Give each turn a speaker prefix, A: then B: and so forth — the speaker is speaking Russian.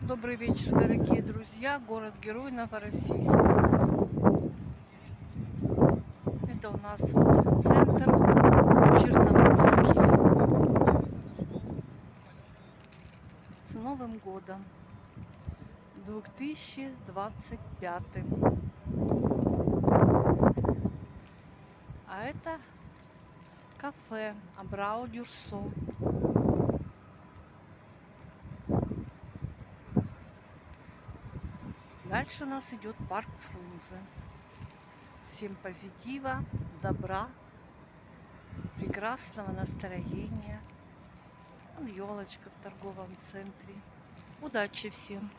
A: Добрый вечер, дорогие друзья. Город-герой Новороссийск. Это у нас вот центр Черноморский. С Новым годом 2025. А это кафе Абрау Дюрсо. Дальше у нас идет парк Фрунзе. Всем позитива, добра, прекрасного настроения. Вон елочка в торговом центре. Удачи всем!